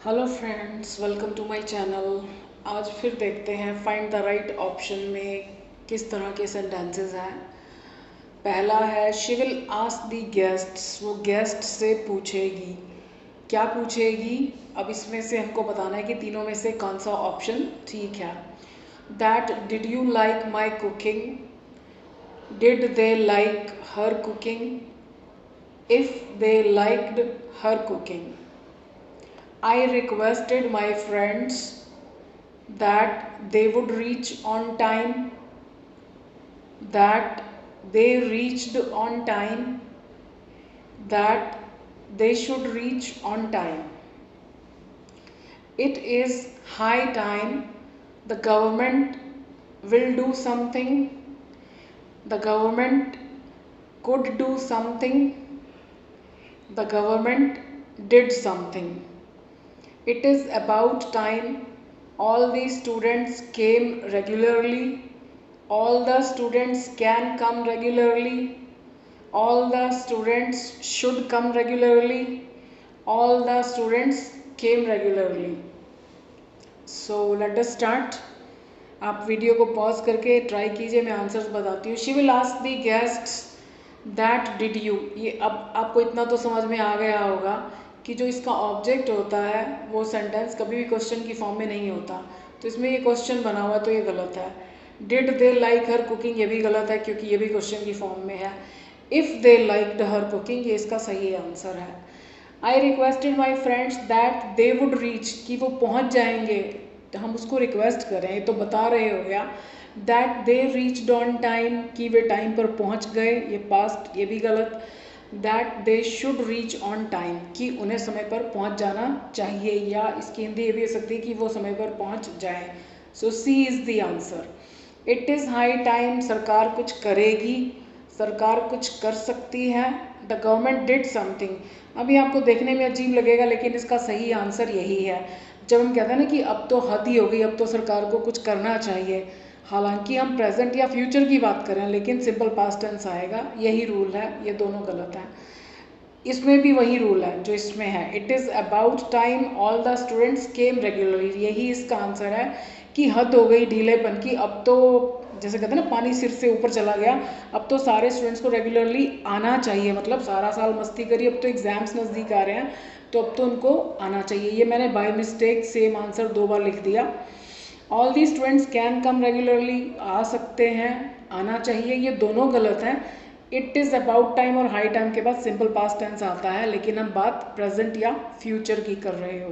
Hello friends, welcome to my channel. आज फिर देखते हैं फाइंड द राइट ऑप्शन में किस तरह के सेंटेंसेस हैं। पहला है she will ask the guests, वो गेस्ट से पूछेगी। क्या पूछेगी? अब इसमें से हमको बताना है कि तीनों में से कौन सा ऑप्शन ठीक है। That did you like my cooking, did they like her cooking, if they liked her cooking. I requested my friends that they would reach on time, that they reached on time, that they should reach on time. It is high time the government will do something, the government could do something, the government did something. It is about time all the students came regularly, all the students can come regularly, all the students should come regularly, all the students came regularly. So let us start. आप video को pause करके try कीजिए, मैं answers बताती हूँ। She will ask the guests that did you. ये अब आपको इतना तो समझ में आ गया होगा कि जो इसका ऑब्जेक्ट होता है वो सेंटेंस कभी भी क्वेश्चन की फॉर्म में नहीं होता, तो इसमें ये क्वेश्चन बना हुआ है तो ये गलत है। Did they like her cooking, ये भी गलत है क्योंकि ये भी क्वेश्चन की फॉर्म में है। If they liked her cooking, ये इसका सही आंसर है। I requested my friends that they would reach, कि वो पहुँच जाएंगे, तो हम उसको रिक्वेस्ट कर रहे हैं, तो बता रहे हो गया। That they reached on time, कि वे टाइम पर पहुंच गए, ये पास्ट, ये भी गलत। That they should reach on time, कि उन्हें समय पर पहुंच जाना चाहिए, या इसकी हिंदी ये भी हो सकती है कि वो समय पर पहुंच जाए। So C is the answer. It is high time, सरकार कुछ करेगी, सरकार कुछ कर सकती है। द गवर्नमेंट डिड समथिंग, अभी आपको देखने में अजीब लगेगा लेकिन इसका सही आंसर यही है। जब हम कहते हैं ना कि अब तो हद ही हो गई, अब तो सरकार को कुछ करना चाहिए, हालांकि हम प्रेजेंट या फ्यूचर की बात करें लेकिन सिंपल पास्ट टेंस आएगा, यही रूल है। ये दोनों गलत हैं। इसमें भी वही रूल है जो इसमें है। It is about time all the students came regularly, यही इसका आंसर है कि हद हो गई ढीलेपन की। अब तो जैसे कहते हैं ना पानी सिर से ऊपर चला गया, अब तो सारे स्टूडेंट्स को रेगुलरली आना चाहिए। मतलब सारा साल मस्ती करी, अब तो एग्ज़ाम्स नज़दीक आ रहे हैं, तो अब तो उनको आना चाहिए। ये मैंने बाय मिस्टेक सेम आंसर 2 बार लिख दिया। All the students can come regularly, आ सकते हैं, आना चाहिए, ये दोनों गलत हैं। इट इज़ अबाउट टाइम और हाई टाइम के बाद सिंपल पास्ट टेंस आता है, लेकिन हम बात प्रेजेंट या फ्यूचर की कर रहे हो।